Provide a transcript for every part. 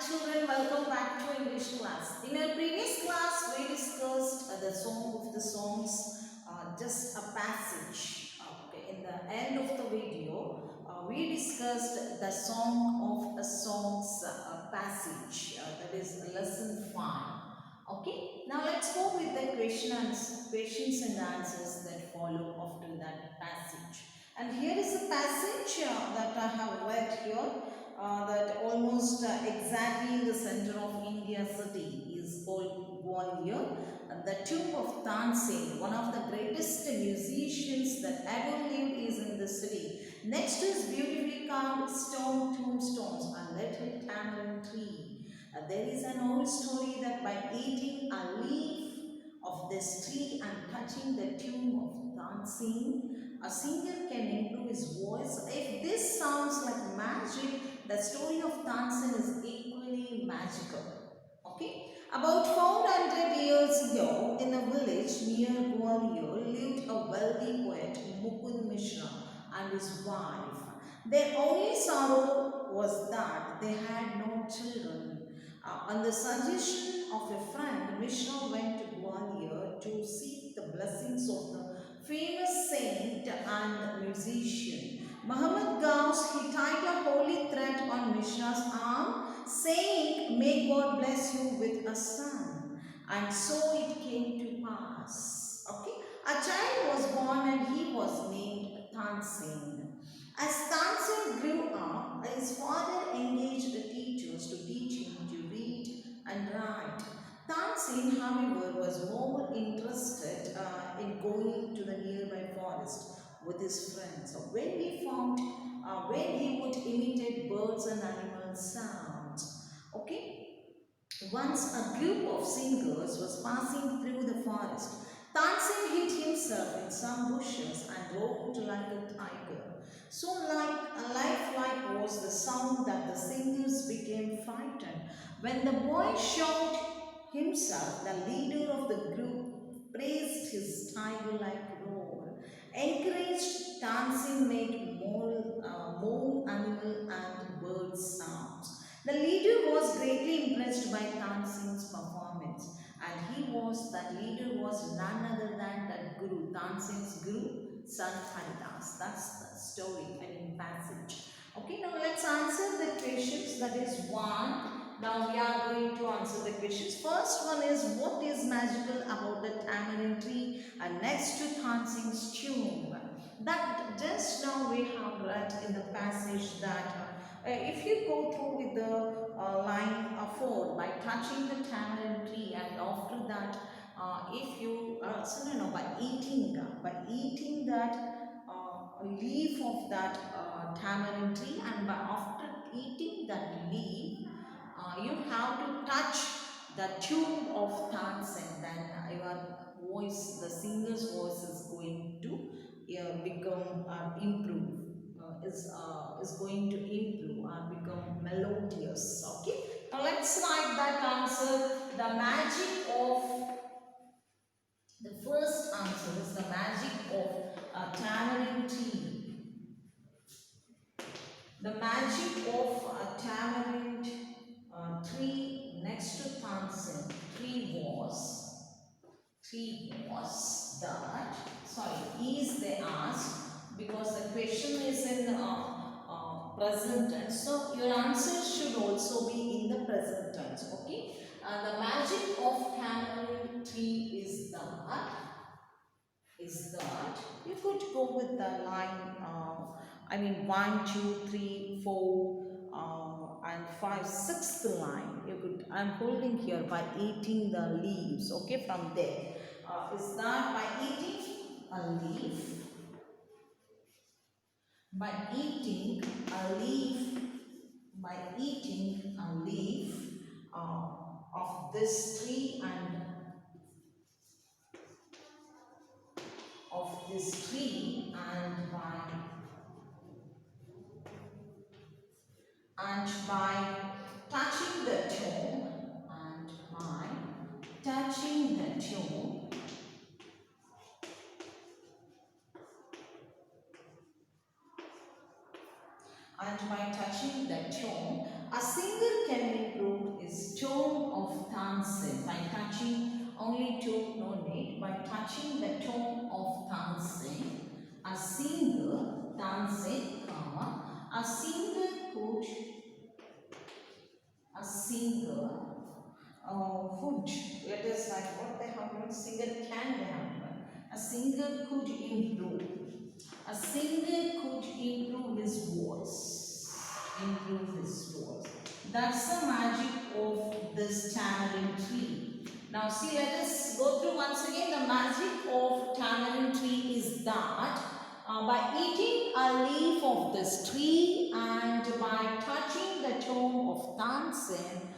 children, welcome back to English class. In our previous class, we discussed the song of the songs, just a passage. Okay, in the end of the video, we discussed the song of a song's passage. That is lesson 5. Okay, now let's go with the questions and answers that follow after that passage. And here is a passage that I have read here. That almost exactly in the center of India city is called Gwalior. The tomb of Tansen, one of the greatest musicians that ever lived, is in the city. Next is beautifully carved stone tombstones, a little tamarind tree. There is an old story that by eating a leaf of this tree and touching the tomb of Tansen, a singer can improve his voice. If this sounds like magic, the story of Tansen is equally magical. Okay? About 400 years ago, in a village near Gwalior, lived a wealthy poet, Mukund Mishra, and his wife. Their only sorrow was that they had no children. On the suggestion of a friend, Mishra went to Gwalior to seek the blessings of the famous saint and musician. Muhammad Gauss, he tied a holy thread on Mishra's arm, saying, "May God bless you with a son." And so it came to pass. Okay, a child was born and he was named Tansen. As Tansen grew up, his father engaged the teachers to teach him to read and write. Tansen, however, was more interested in going to the nearby forest with his friends, where he would imitate birds and animal sounds. Okay, once a group of singers was passing through the forest. Tansen hid himself in some bushes and roared like a tiger. So lifelike was the sound that the singers became frightened. When the boy showed himself, the leader of the group praised his tiger-like roar. Encouraged, Tansen made more animal and bird sounds. The leader was greatly impressed by Tansen's performance, and that leader was none other than that guru, Tansen's guru, Sant Haridas. That's the story, passage. Okay, now let's answer the questions. That is one. Now we are going to answer the questions. First one is, what is magical about the tamarind tree? And next to Tansen's tomb. That just now we have read in the passage that if you go through with the line 4, by touching the tamarind tree, and after that if you by eating that leaf of that tamarind tree, and after eating that leaf you have to touch the tomb of Tansen, then your voice, the singer's voice, is going to become improve, is going to improve or become melodious. Okay, now let's write that answer. The magic of the first answer is the magic of a tamarind tree. The magic of a tamarind tree next to Tansen. Tree was that, is they asked, because the question is in present tense, so your answers should also be in the present tense. Okay, the magic of tamarind tree is that you could go with the line 1, 2, 3, 4 and 5, sixth line. You could, I'm holding here, by eating the leaves. Okay, from there is that by eating a leaf, by eating a leaf, of this tree and by touching the tomb, and by touching the tone, a singer can improve his tone of dancing by touching only tone, no need. By touching the tone of dancing, a singer dancing, comma, a singer could, let us like what they have done, singer can have done. A singer could improve. A singer could improve his voice. Improve his voice. That's the magic of this tamarind tree. Now see, let us go through once again. The magic of tamarind tree is that by eating a leaf of this tree and by touching the tone of dancing,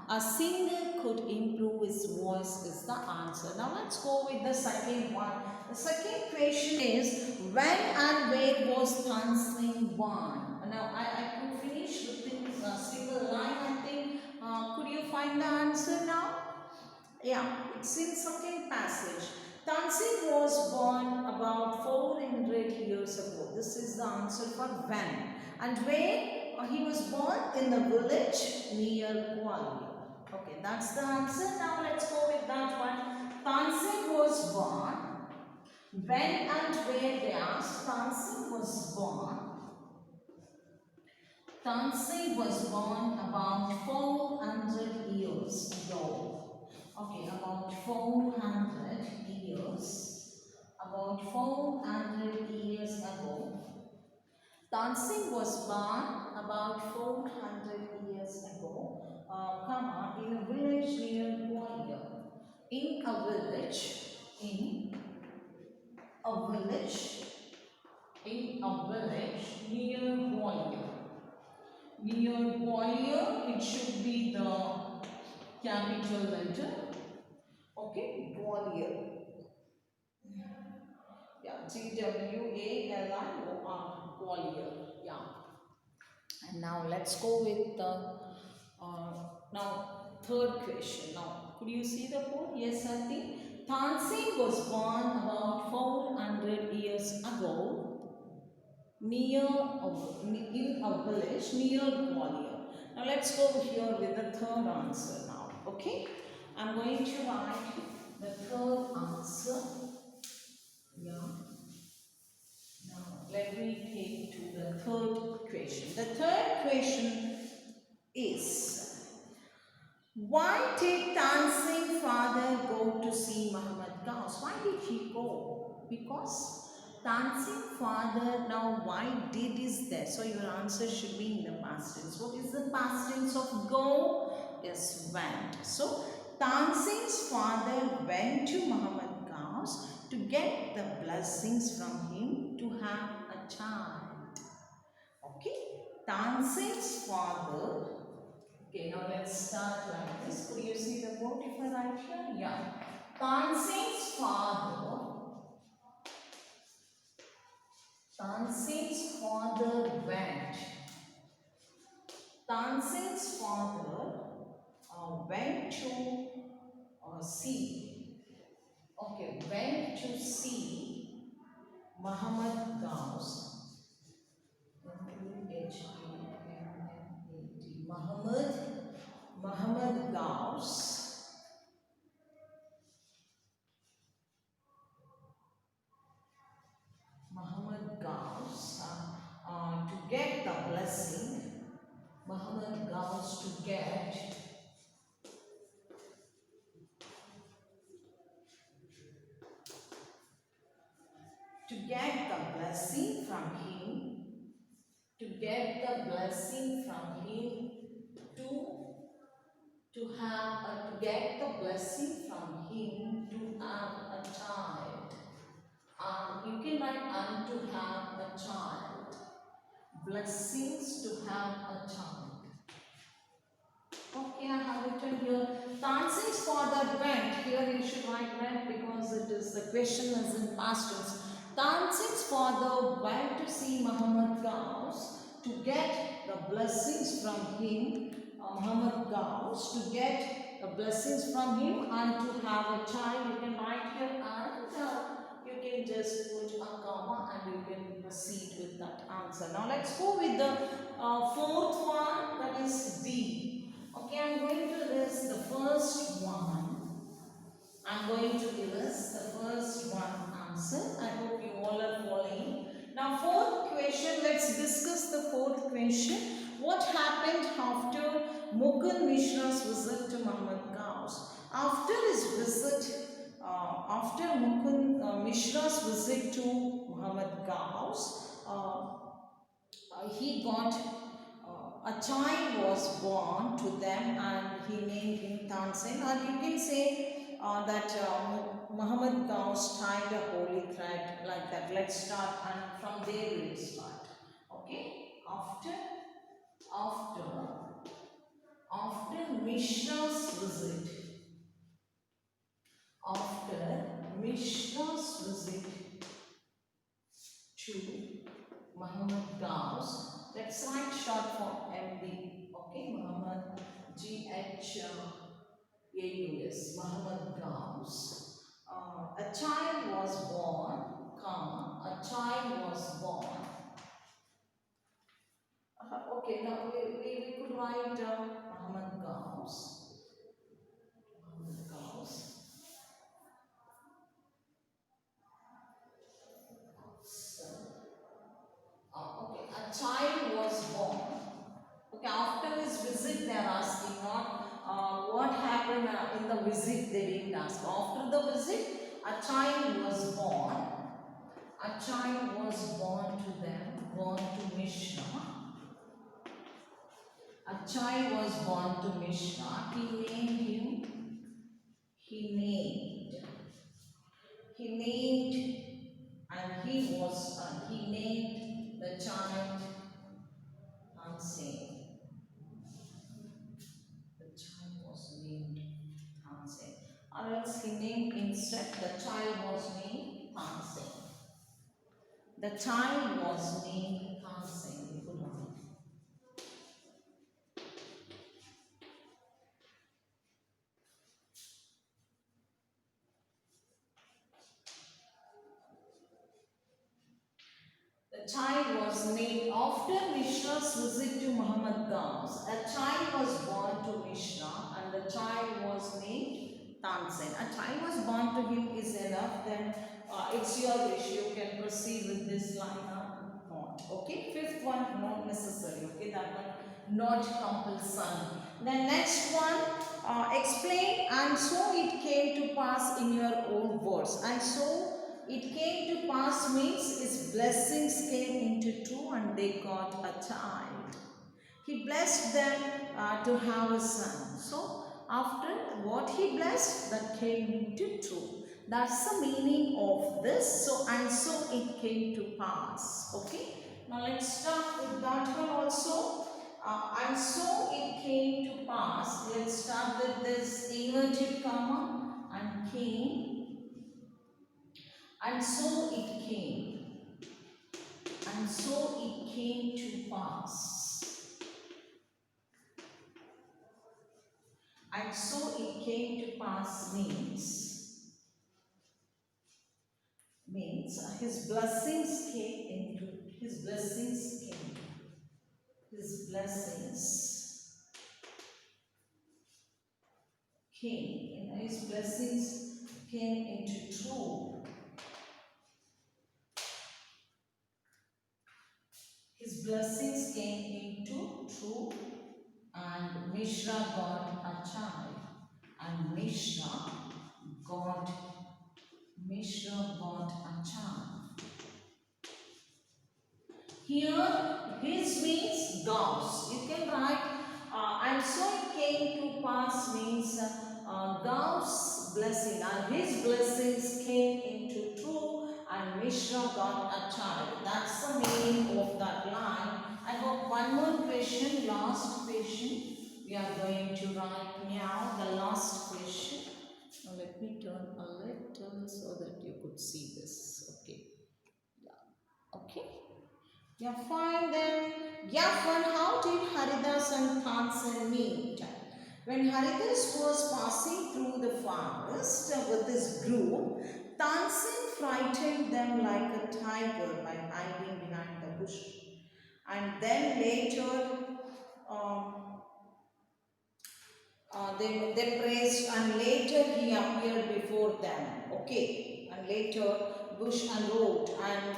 a singer could improve his voice is the answer. Now let's go with the second one. The second question is, when and where was dancing born? Now I could finish with this single line, I think. Could you find the answer now? Yeah, it's in second passage. Tansi was born about 400 years ago. This is the answer for when. And where? He was born in the village near Gwalior. Okay, that's the answer. Now let's go with that one. Tansi was born. When and where they asked. Tansi was born about 400 years ago. Okay, about 400 years. About 400 years ago. Tansi was born about 400 years ago, in a village near Gwalior. In a village, in a village near Gwalior. Near Gwalior, it should be the capital letter. Okay, Gwalior. Yeah, Gwalior, Gwalior. Yeah. And now let's go with the now third question. Now, could you see the board? Yes, I think Tansi was born about 400 years ago in a village near Gwalior. Now let's go here with the third answer now. Okay, I'm going to write the third answer. Yeah. Now let me take to the third question. The third question is, why did Tansin's father go to see Muhammad Ghaus? Why did he go? Because Tansin's father, now why did is there? So your answer should be in the past tense. What is the past tense of go? Yes, went. So Tansin's father went to Muhammad Ghaus to get the blessings from him to have a child. Okay, Tansin's father. Okay, now let's start like this. Could you see the board if I write here? Yeah. Tansin's father went. Tansin's father went to see. Okay, went to see Muhammad Ghaus. Muhammad Ghaus. To get the blessing. Muhammad Ghaus to get the blessing from him. To get the blessing from him to get the blessing from him to have a child. You can write to have a child. Blessings to have a child. Okay, I have written here. Tansin's father went. Here you should write went because the question is in past tense. Tansin's father went to see Muhammad Ghaus to get the blessings from him. Muhammad Ghaus to get the blessings from him and to have a child. You can write here and you can just put a comma and you can proceed with that answer. Now let's go with the fourth one, that is D. Okay, I'm going to list the first one. I'm going to give us the first one answer. I hope you all are following. Now fourth question, let's discuss the fourth question. What happened after Mukund Mishra's visit to Muhammad Gauss? After his visit, after Mukund Mishra's visit to Muhammad Gauss, he got a child was born to them and he named him Tansen, or you can say that Muhammad Gauss tied a holy thread like that. Let's start and from there we will start. Okay, after Mishra's visit, after Mishra's visit to Muhammad Gauss, let's write short for MD. Okay, Muhammad Ghaus, Muhammad Gauss. A child was born, comma, a child was born. Okay, now we could write Muhammad Gauss. Muhammad Gauss. Okay, a child was born. Okay, after his visit they are asking, not what happened in the visit, they didn't ask. After the visit, a child was born. A child was born to them, born to Mishra. A child was born to Mishra. He named, and he named the child Tansen. The child was named Tansen. Or else he named instead, the child was named Tansen. The child was named Tansen. The child was named after Mishra's visit to Muhammad Gauss. A child was born to Mishra and the child was named Tansen. A child was born to him is enough, then it's your wish. You can proceed with this line or not. Okay, fifth one, not necessary. Okay, that one not compulsory. Then next one, explain and so it came to pass in your own words. And so it came to pass means his blessings came into two and they got a child. He blessed them to have a son. So after what he blessed, that came into two. That's the meaning of this. So and so it came to pass. Okay. Now let's start with that one also. And so it came to pass. Let's start with this inverted comma and came. And so it came. And so it came to pass. And so it came to pass means his blessings came. His blessings came. His blessings came into true. His blessings came into true and Mishra got a child. And Mishra got a child. Here, his means Gauss. You can write, and so it came to pass means Gauss' blessing, and his blessings came into true, and Mishra got a child. That's the meaning of that line. I hope one more question, last question. We are going to write now the last question. Now let me turn a little so that you could see this. Okay. Yeah. Okay. Yeah, fine then. Yeah, fine. How did Haridas and Tansen meet? When Haridas was passing through the forest with his group, Tansen frightened them like a tiger by hiding behind the bush. And then later, um, they praised, and later he appeared before them. Okay, and later Bush and wrote, and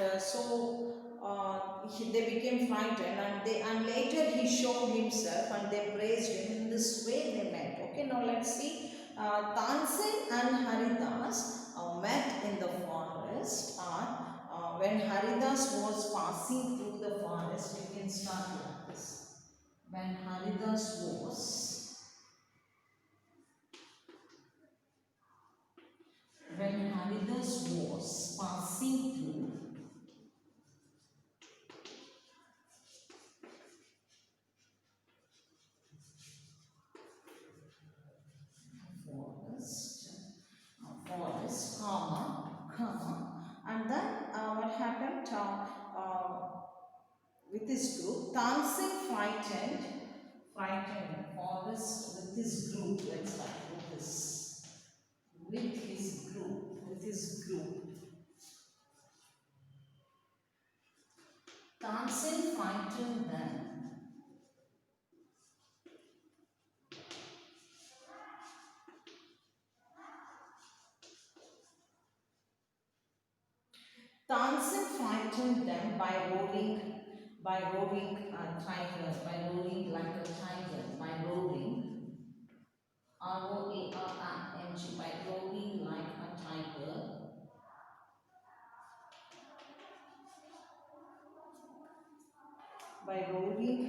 they became frightened, and later he showed himself, and they praised him. In this way they met. Okay, now let's see. Tansen and Haridas met in the forest. When Haridas was passing through the forest, you can start like this. When Haridas was passing through forest, comma, and then what happened with this group? Tansin frightened forest with his group. Let's start with this. With his group. Tansin frightened them. Tansin frightened them by roaring tiger, by roaring like a tiger, by roaring, R-O-A-R-I-N-G, by roaring like a tiger, by roaring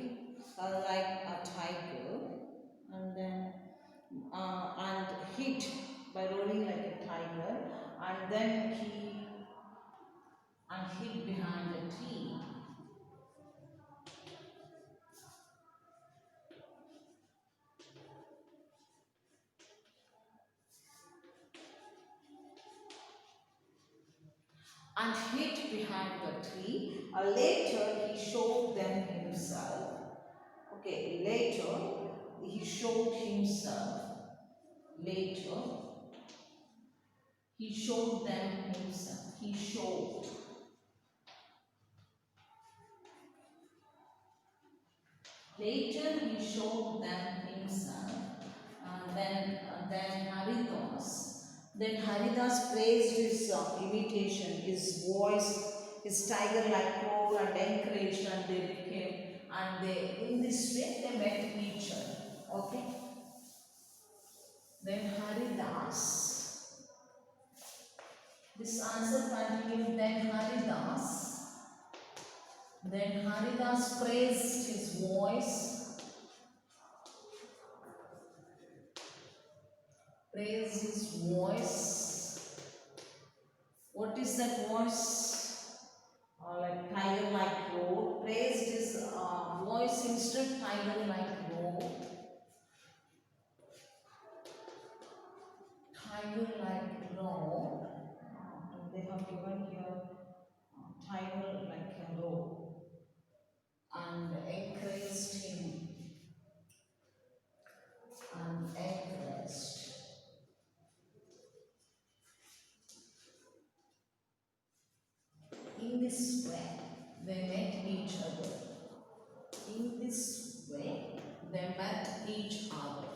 like a tiger, and then and hit by roaring like a tiger, and then he hid behind a tree. And hid behind the tree. Later he showed them himself. Okay, later he showed himself. Later he showed them himself. He showed. Later he showed them himself. Then Haridas praised his imitation, his voice, his tiger-like roar, and encouraged, and they became, and they, in this way they met each other. Okay. Then Haridas, this answer continued. Then Haridas praised his voice, praised his voice. What is that voice? Like tiger-like roar. Praised his voice instead tiger-like roar. Tiger-like roar. They have given here tiger-like roar, and encouraged him, and encouraged. In this way, they met each other. In this way, they met each other.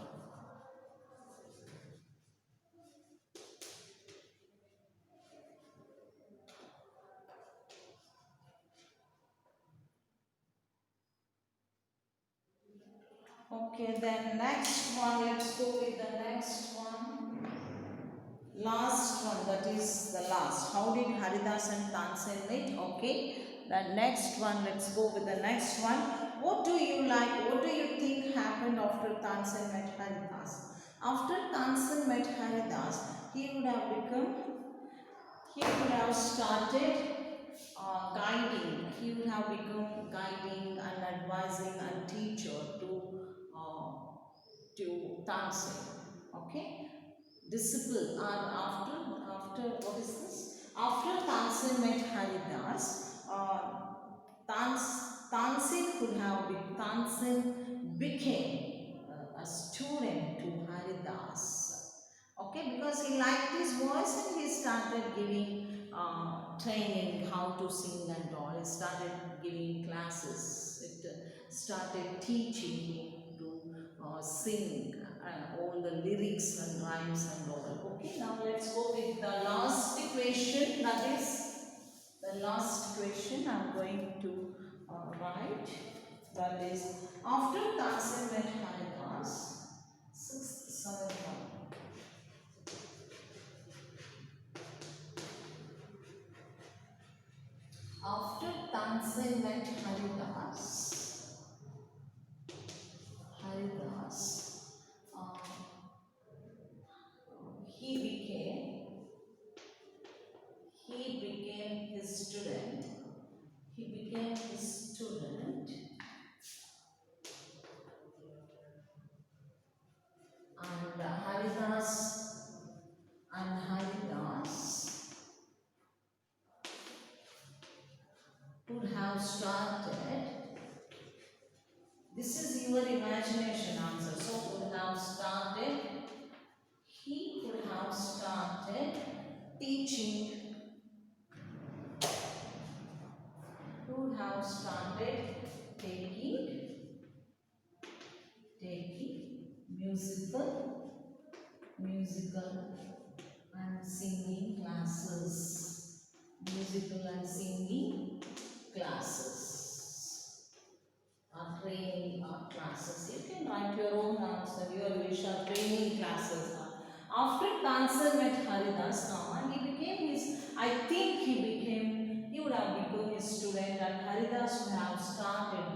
Okay, then next one, let's go with the next one. Last one, that is the last. How did Haridas and Tansen meet? Okay, the next one, let's go with the next one. What do you like? What do you think happened after Tansen met Haridas? After Tansen met Haridas, he would have started guiding. He would have become guiding and advising and teacher to Tansen. Okay. Disciple, after what is this? After Tansen met Haridas, Tansen became a student to Haridas. Okay, because he liked his voice and he started giving training how to sing and all. It started giving classes. It started teaching him to sing all the lyrics and rhymes and all. Okay, now let's go with the last equation. That is the last question I'm going to write. That is, after Tansen met Haridas, 6th, 7th one. After Tansen met Haridas, uh, he became his student. He became his student, and Haridas would have started. This is your imagination answer. So would have started. He would have started teaching. Would have started taking musical and singing classes. Musical and singing classes. Training classes. You can write your own answer. Your wish are training classes. After Tansen met Haridas, he became his. I think he would have become his student, and Haridas would have started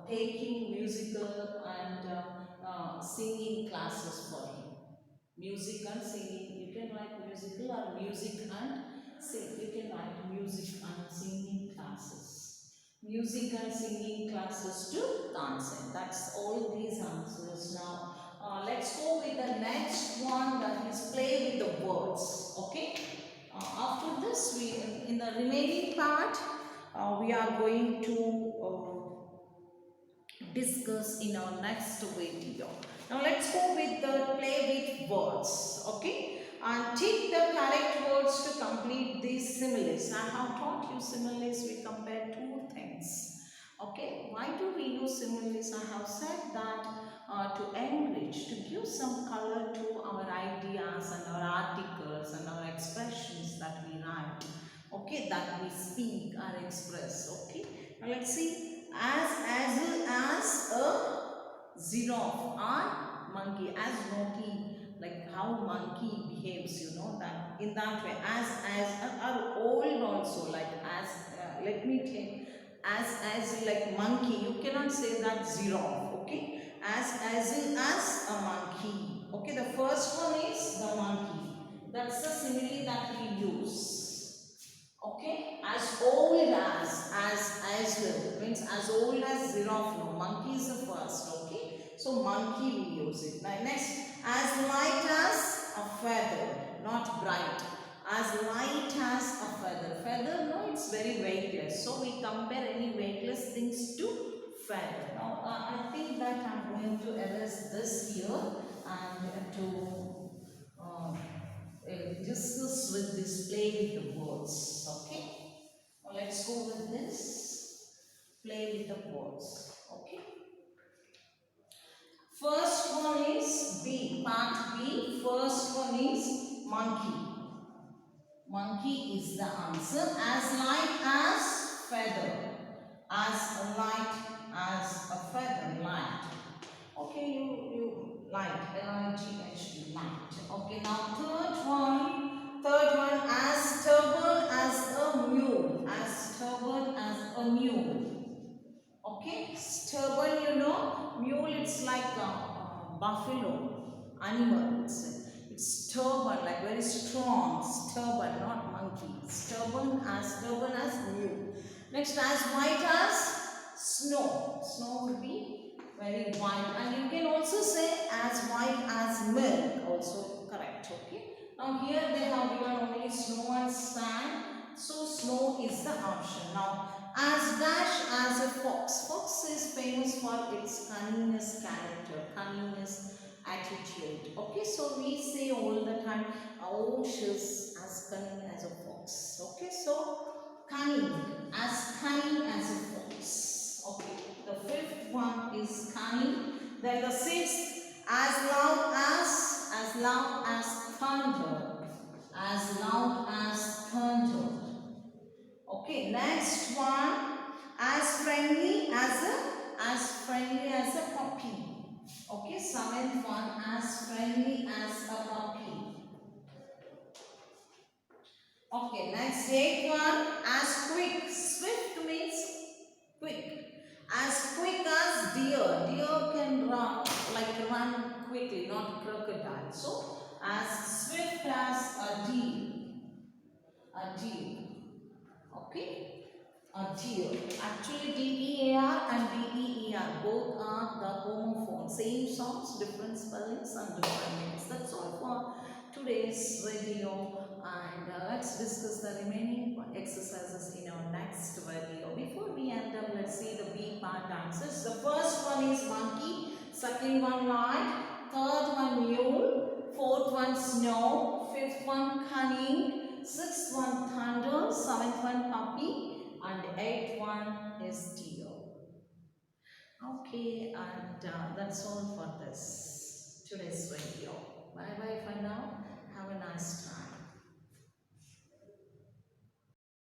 taking musical and singing classes for him. Music and singing. You can write musical or music and sing. You can write music and singing classes. Music and singing classes to Tansen. That's all these answers. Now let's go with the next one, that is play with the words. Okay. After this, we in the remaining part we are going to discuss in our next video. Now let's go with the play with words. Okay. And take the correct words to complete these similes. I have taught you similes. We compare two things. Okay, why do we use similes? I have said that to enrich, to give some color to our ideas and our articles and our expressions that we write. Okay, that we speak or express. Okay, now let's see. As well as a giraffe or monkey, as monkey, like how monkey behaves, you know, that in that way. As are old also, like as let me take as like monkey. You cannot say that giraffe. Okay, as a monkey. Okay, the first one is the monkey. That's the simile that we use. Okay, as old as well means as old as giraffe. No, monkey is the first. Okay, so monkey we use it. Now next, as light as a feather, not bright. As light as a feather. Feather, no, it's very weightless. So we compare any weightless things to feather. Now I think that I'm going to erase this here and to discuss with this play with the words. Okay. Now let's go with this play with the words. Okay. First one is B, part B. First one is monkey. Monkey is the answer. As light as feather. As light as a feather. Light. Okay, you light. L-I-G-H-T, light. Okay, now third one. Third one, as stubborn as a mule. As stubborn as a mule. Okay, stubborn, you know, mule, it's like a buffalo animal. It's stubborn, like very strong. Stubborn, not monkey. Stubborn as mule. Next, as white as snow. Snow would be very white, and you can also say as white as milk. Also correct. Okay. Now here they have given only snow and sand, so snow is the option. Now as dash as a fox. Fox is famous for its cunningness character, cunningness attitude. Okay, so we say all the time, oh, she's as cunning as a fox. fox. Okay, so cunning as a fox. Okay, the fifth one is cunning. Then the sixth, as loud as thunder, as loud as thunder. Okay, next one, as friendly as a puppy. Okay, seventh one, as friendly as a puppy. Okay, next eighth one, as quick. Swift means quick. As quick as deer. Deer can run quickly, not crocodile. So, as swift as a deer. A deer. Okay. A deer. Actually, DEAR and DEER both are the homophone. Same sounds, different spellings and different names. That's all for today's video. And let's discuss the remaining exercises in our next video. Before we end up, let's see the B part answers. The first one is monkey, second one lion, third one mule, fourth one snow, fifth one cunning, sixth one thunder, seventh one puppy, and eighth one is deer. Okay, and that's all for this.